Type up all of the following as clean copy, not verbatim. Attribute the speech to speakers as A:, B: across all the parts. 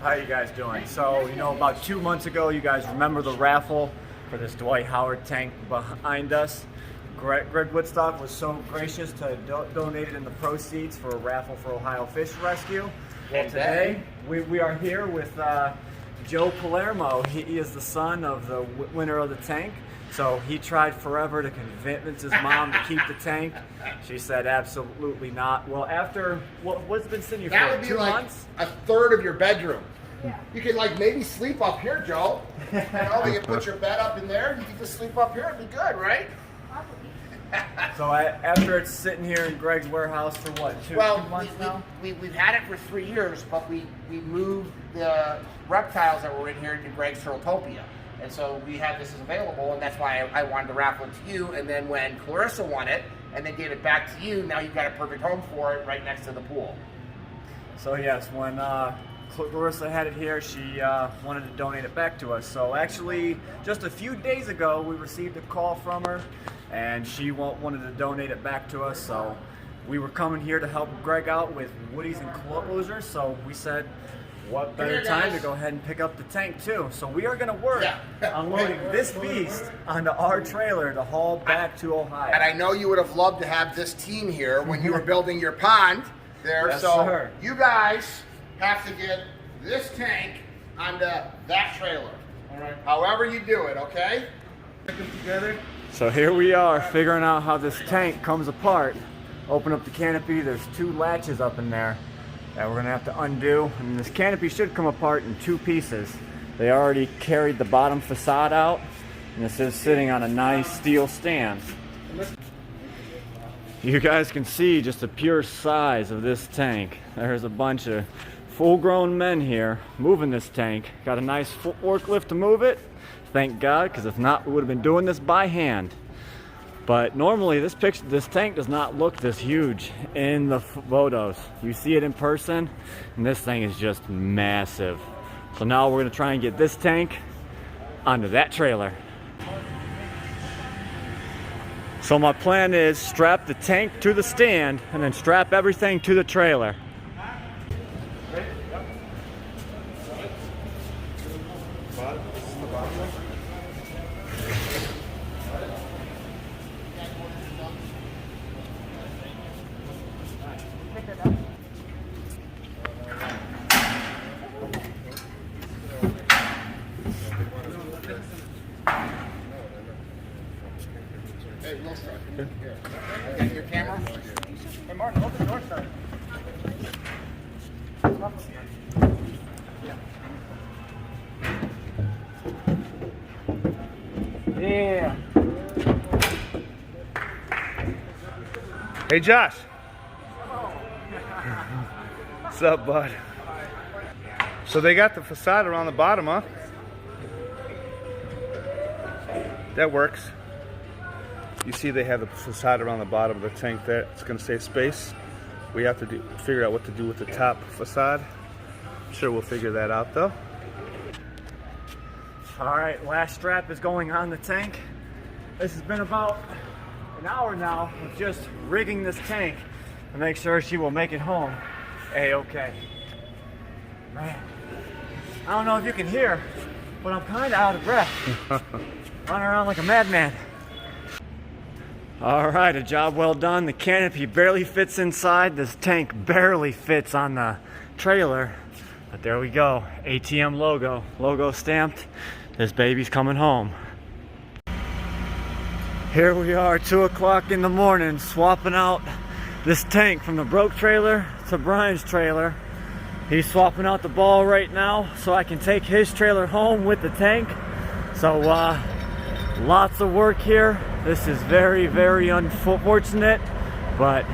A: How you guys doing? So, about 2 months ago, you guys remember the raffle for this Dwight Howard tank behind us? Greg Woodstock was so gracious to donate it in the proceeds for a raffle for Ohio Fish Rescue. And today, we are here with Joe Palermo. He is the son of the winner of the tank. So he tried forever to convince his mom to keep the tank. She said absolutely not. Well, after what's been sitting here
B: that
A: for
B: would be
A: 2
B: like
A: months?
B: a third of your bedroom. Yeah. You could maybe sleep up here, Joe. You can put your bed up in there. You can just sleep up here. It'd be good, right?
A: So after it's sitting here in Greg's warehouse for what, two months now?
B: We've had it for 3 years, but we moved the reptiles that were in here to Greg's Turtlepia. And so we had this available, and that's why I wanted to raffle it to you. And then when Clarissa won it, and then gave it back to you, now you've got a perfect home for it right next to the pool.
A: So yes, when Clarissa had it here, she wanted to donate it back to us. So actually, just a few days ago, we received a call from her, and she wanted to donate it back to us. So we were coming here to help Greg out with woodies and closures. So we said, what better time to go ahead and pick up the tank too. So we are going to work on loading this beast onto our trailer to haul back to Ohio.
B: And I know you would have loved to have this team here when you were building your pond there.
A: Yes,
B: so
A: sir.
B: You guys have to get this tank onto that trailer. All right. However you do it, okay?
A: Put them together. So here we are figuring out how this tank comes apart. Open up the canopy. There's 2 latches up in there that we're gonna have to undo, and this canopy should come apart in 2 pieces. They already carried the bottom facade out, and this is sitting on a nice steel stand. You guys can see just the pure size of this tank. There's a bunch of full-grown men here moving this tank. Got a nice forklift to move it, thank God, because if not, we would have been doing this by hand. But normally this tank does not look this huge in the photos. You see it in person, and this thing is just massive. So now we're gonna try and get this tank onto that trailer. So my plan is strap the tank to the stand and then strap everything to the trailer.
B: Hey, we'll start. Here. Okay, your camera? Hey, Martin, open the door, sir.
A: Yeah.
C: Hey, Josh. What's up, bud? So they got the facade around the bottom, huh? That works. You see they have the facade around the bottom of the tank there. It's going to save space. We have to figure out what to do with the top facade. I'm sure we'll figure that out though.
A: Alright, last strap is going on the tank. This has been about an hour now of just rigging this tank to make sure she will make it home A-okay. Man, I don't know if you can hear, but I'm kind of out of breath. Running around like a madman. Alright, a job well done. The canopy barely fits inside. This tank barely fits on the trailer. But there we go. ATM logo stamped. This baby's coming home. Here we are, 2 o'clock in the morning, swapping out this tank from the broke trailer to Brian's trailer. He's swapping out the ball right now so I can take his trailer home with the tank. So lots of work here. This is very, very unfortunate, but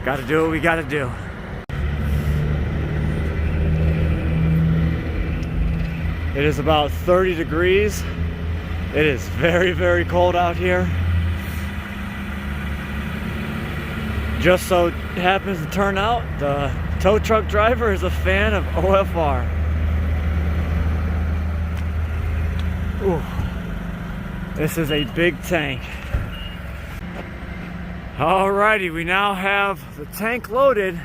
A: gotta do what we gotta do. It is about 30 degrees. It is very, very cold out here. Just so happens to turn out, the tow truck driver is a fan of OFR. Ooh. This is a big tank. Alrighty, we now have the tank loaded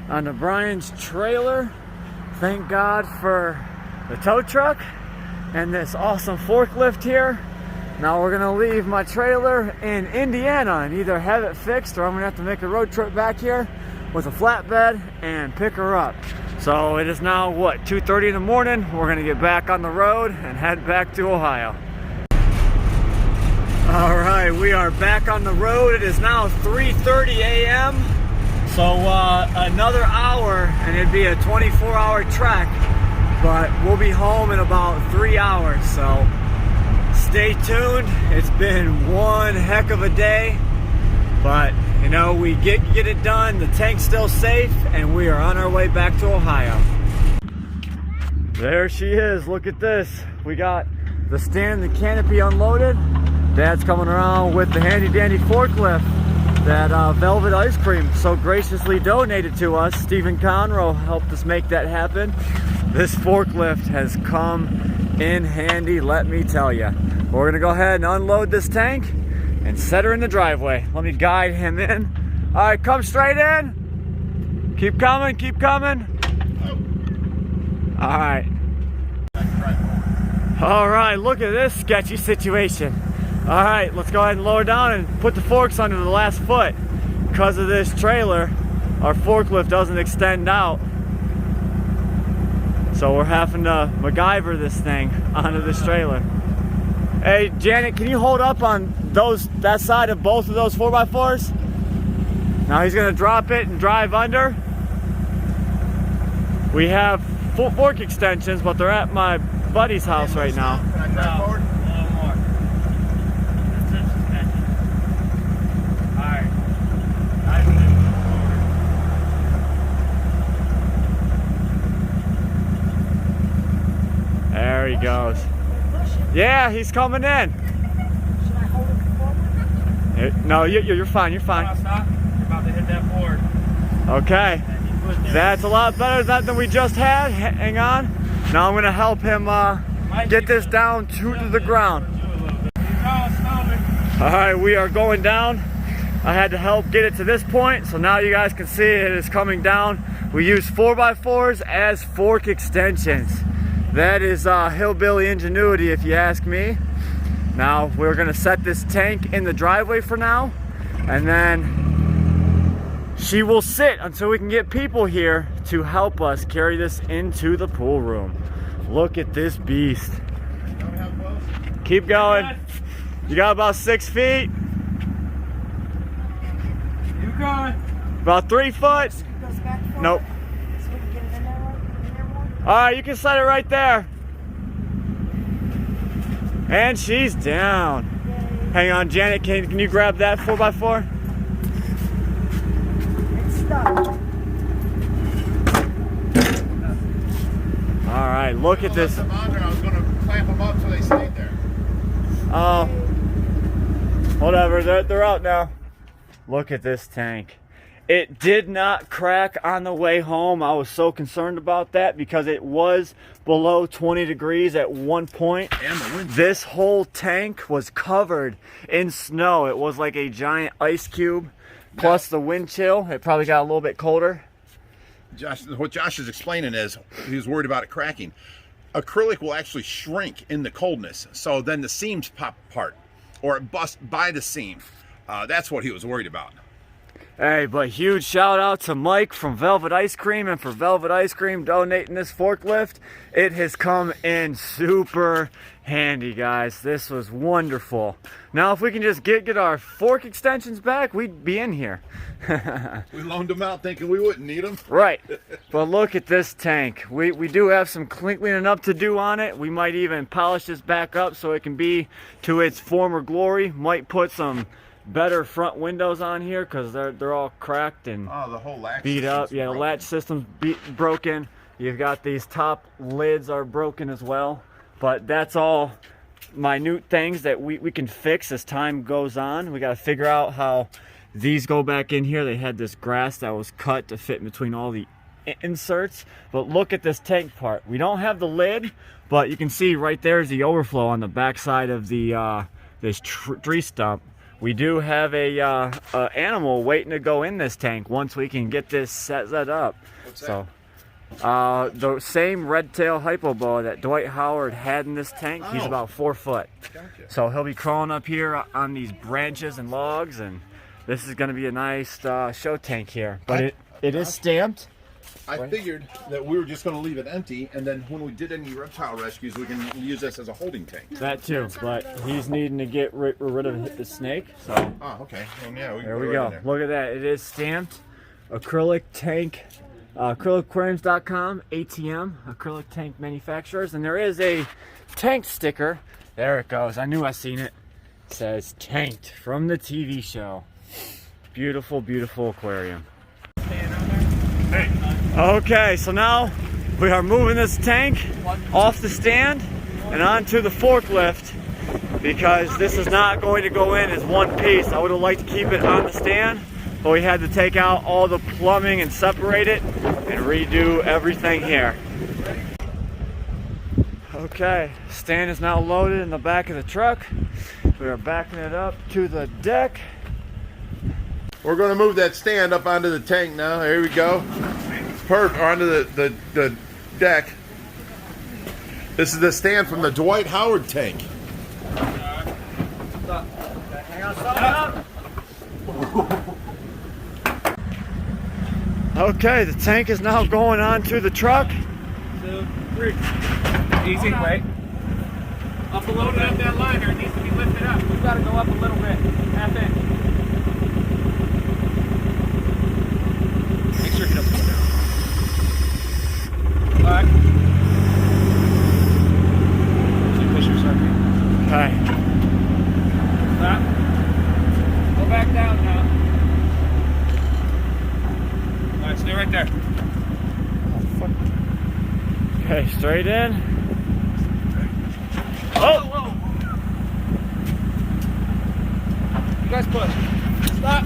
A: onto Brian's trailer thank God for the tow truck and this awesome forklift here. Now we're gonna leave my trailer in Indiana and either have it fixed or I'm gonna have to make a road trip back here with a flatbed and pick her up. So it is now, what, 2:30 in the morning. We're gonna get back on the road and head back to Ohio. All right, we are back on the road. It is now 3:30 a.m. So another hour and it'd be a 24-hour trek, but we'll be home in about 3 hours. So stay tuned. It's been one heck of a day, but you know, we get it done. The tank's still safe and we are on our way back to Ohio. There she is. Look at this. We got the stand and the canopy unloaded. Dad's coming around with the handy dandy forklift that Velvet Ice Cream so graciously donated to us. Stephen Conroe helped us make that happen. This forklift has come in handy, let me tell you. We're gonna go ahead and unload this tank and set her in the driveway. Let me guide him in. All right, come straight in. Keep coming, keep coming. All right. All right, look at this sketchy situation. All right, let's go ahead and lower down and put the forks under the last foot. Because of this trailer, our forklift doesn't extend out. So we're having to MacGyver this thing onto this trailer. Hey, Janet, can you hold up on that side of both of those 4x4s? Now he's gonna drop it and drive under. We have fork extensions, but they're at my buddy's house right now.
D: Can I drive forward?
A: There he goes. Yeah, he's coming in.
D: Should I hold it forward?
A: No, you're fine, you're fine.
E: Stop. You're about to hit that board.
A: Okay. That's a lot better than we just had. Hang on. Now I'm gonna help him get this down to the ground. All right, we are going down. I had to help get it to this point, so now you guys can see it is coming down. We use 4x4s as fork extensions. That is hillbilly ingenuity, if you ask me. Now we're gonna set this tank in the driveway for now, and then she will sit until we can get people here to help us carry this into the pool room. Look at this beast. Keep going. You got about 6 feet.
E: You going?
A: About 3 foot.
D: Goes back forward.
A: Nope.
D: So we can get it in there more?
A: All right, you can set it right there. And she's down. Hang on, Janet, can you grab that 4x4?
D: It's stuck.
A: All right, look at this.
F: I was going to clamp them up so they stayed there.
A: Oh, whatever, they're out now. Look at this tank. It did not crack on the way home. I was so concerned about that because it was below 20 degrees at one point.
F: And the wind.
A: This whole tank was covered in snow. It was like a giant ice cube, plus the wind chill. It probably got a little bit colder.
F: What Josh is explaining is he was worried about it cracking. Acrylic will actually shrink in the coldness, so then the seams pop apart or it busts by the seam. That's what he was worried about.
A: Hey, but huge shout out to Mike from Velvet Ice Cream and for Velvet Ice Cream donating this forklift. It has come in super handy, guys. This was wonderful. Now, if we can just get our fork extensions back, we'd be in here.
F: We loaned them out thinking we wouldn't need them.
A: Right. But look at this tank. We do have some cleaning up to do on it. We might even polish this back up so it can be to its former glory. Might put some better front windows on here because they're all cracked and
F: The whole latch
A: beat up.
F: system's
A: Yeah, the
F: broken.
A: latch system's broken. You've got these top lids are broken as well. But that's all minute things that we can fix as time goes on. We got to figure out how these go back in here. They had this grass that was cut to fit in between all the inserts. But look at this tank part. We don't have the lid, but you can see right there is the overflow on the back side of the this tree stump. We do have a animal waiting to go in this tank once we can get this set up.
F: What's that?
A: So The same red tail hypoboa that Dwight Howard had in this tank. He's
F: Oh.
A: about 4 foot.
F: Gotcha.
A: So he'll be crawling up here on these branches and logs, and this is going to be a nice show tank here. But it is stamped.
F: I figured that we were just going to leave it empty, and then when we did any reptile rescues, we can use this as a holding tank.
A: That too, but he's needing to get rid of the snake. So
F: Oh, okay. Well, yeah,
A: there we go. Look at that. It is stamped. Acrylic tank. Acrylicaquariums.com, ATM, acrylic tank manufacturers, and there is a tank sticker. There it goes. I knew I seen it. It says tanked from the TV show. Beautiful, beautiful aquarium. Okay, so now we are moving this tank off the stand and onto the forklift because this is not going to go in as one piece. I would have liked to keep it on the stand, but we had to take out all the plumbing and separate it and redo everything here. Okay, stand is now loaded in the back of the truck. We are backing it up to the deck.
F: We're going to move that stand up onto the tank now. Here we go. Perfect. Onto the deck. This is the stand from the Dwight Howard tank.
A: Hang on, stop. Okay, the tank is now going onto the truck.
E: 2, 3. Easy, wait. Up a little bit up that liner, it needs to be lifted up. We've got to go up a little bit. Half inch. Make sure he doesn't go down. Alright. Push yourself in.
A: Okay.
E: Stop. Go back down now. Alright, stay right there.
A: Okay, straight in. Oh!
E: Whoa. You guys push. Stop.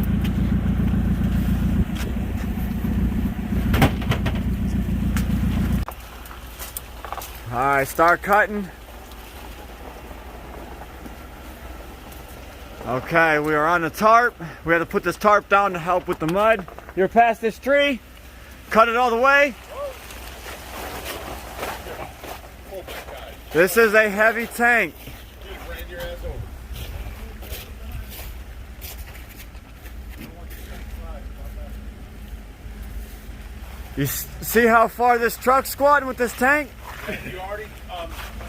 A: All right, start cutting. Okay, we are on the tarp. We had to put this tarp down to help with the mud. You're past this tree. Cut it all the way. This is a heavy tank. You see how far this truck's squatting with this tank?
F: You already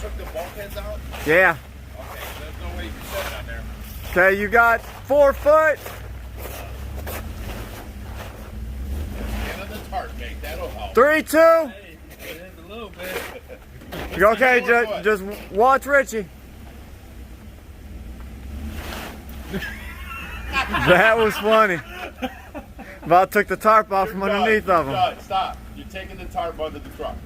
F: took the bulkheads out?
A: Yeah.
F: Okay, there's no way you can set it on there.
A: Okay, you got 4 foot.
F: Get on the tarp, mate. That'll help.
A: 3, 2.
E: It is a little bit.
A: Okay, just watch Richie. That was funny. About took the tarp off from underneath of him.
F: Stop. You're taking the tarp under the truck.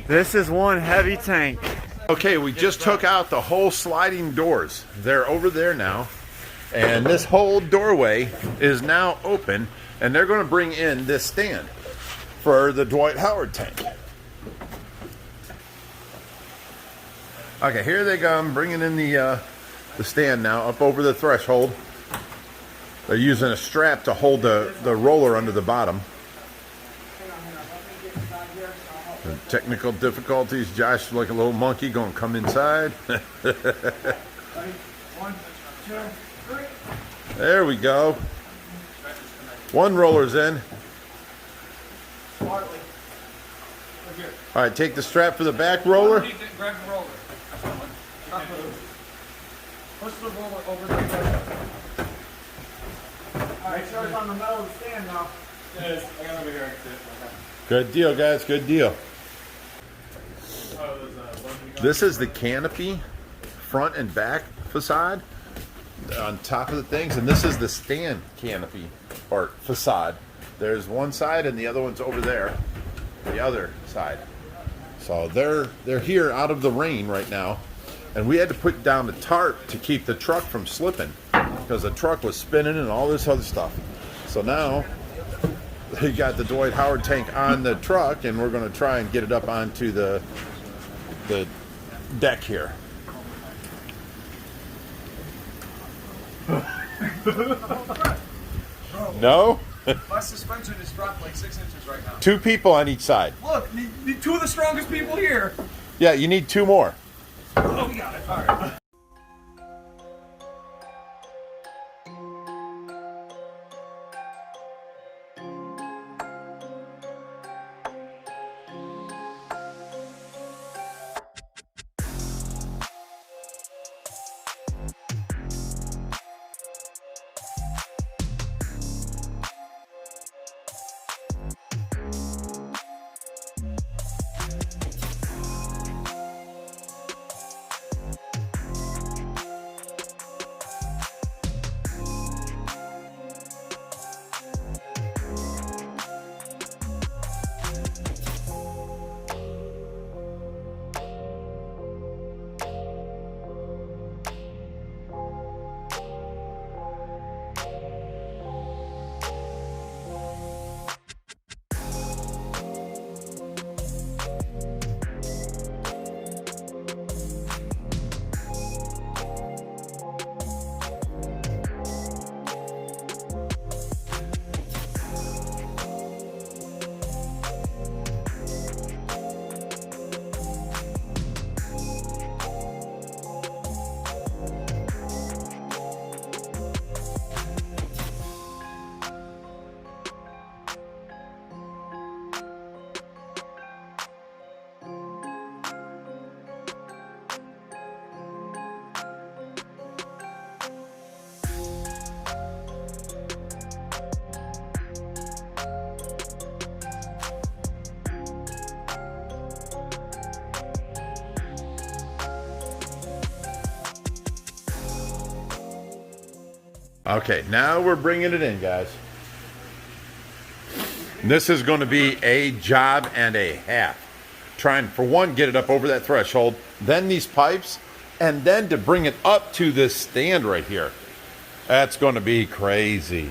A: This is one heavy tank.
F: Okay, we just took out the whole sliding doors. They're over there now. And this whole doorway is now open. And they're going to bring in this stand for the Dwight Howard tank. Okay, here they come, bringing in the stand now up over the threshold. They're using a strap to hold the roller under the bottom. The technical difficulties. Josh, like a little monkey, going to come inside. There we go. One roller's in. All right, take the strap for the back roller.
E: Grab the roller. Push the roller over the roller.
A: Alright, sure on the metal of the stand now.
E: Yes, I got over here.
F: Good deal, guys. Good deal. This is the canopy, front and back facade on top of the things, and this is the stand canopy or facade. There's one side and the other one's over there, the other side. So they're here out of the rain right now, and we had to put down the tarp to keep the truck from slipping because the truck was spinning and all this other stuff. So now we got the Dwight Howard tank on the truck, and we're going to try and get it up onto the deck here. No?
A: My suspension is dropped like 6 inches right now.
F: 2 people on each side.
A: Look, the 2 of the strongest people here.
F: Yeah, you need 2 more.
A: Oh, we got it. All right.
F: Okay, now we're bringing it in, guys. This is going to be a job and a half. Trying, for one, get it up over that threshold, then these pipes, and then to bring it up to this stand right here. That's going to be crazy.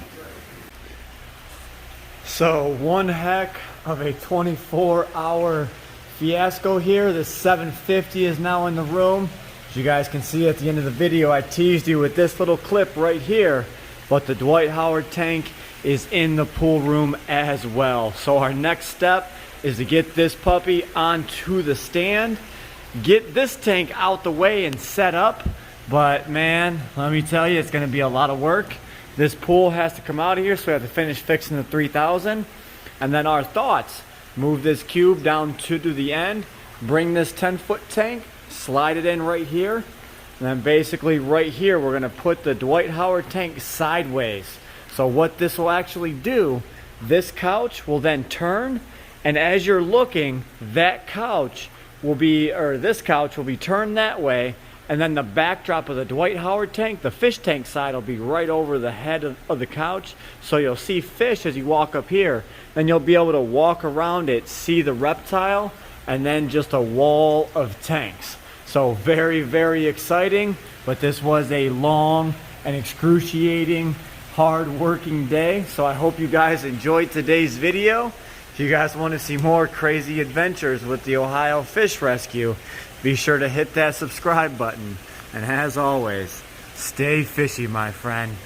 A: So one heck of a 24-hour fiasco here. The 750 is now in the room. As you guys can see at the end of the video, I teased you with this little clip right here, but the Dwight Howard tank is in the pool room as well. So our next step is to get this puppy onto the stand, get this tank out the way and set up. But man, let me tell you, it's going to be a lot of work. This pool has to come out of here, so we have to finish fixing the 3000. And then our thoughts: move this cube down to the end, bring this 10-foot tank, slide it in right here, and then basically right here we're going to put the Dwight Howard tank sideways. So what this will actually do, this couch will then turn, and as you're looking, that couch will be, or this couch will be turned that way, and then the backdrop of the Dwight Howard tank, the fish tank side, will be right over the head of the couch. So you'll see fish as you walk up here, then you'll be able to walk around it, see the reptile, and then just a wall of tanks. So very, very exciting, but this was a long and excruciating, hard-working day. So I hope you guys enjoyed today's video. If you guys want to see more crazy adventures with the Ohio Fish Rescue, be sure to hit that subscribe button. And as always, stay fishy, my friend.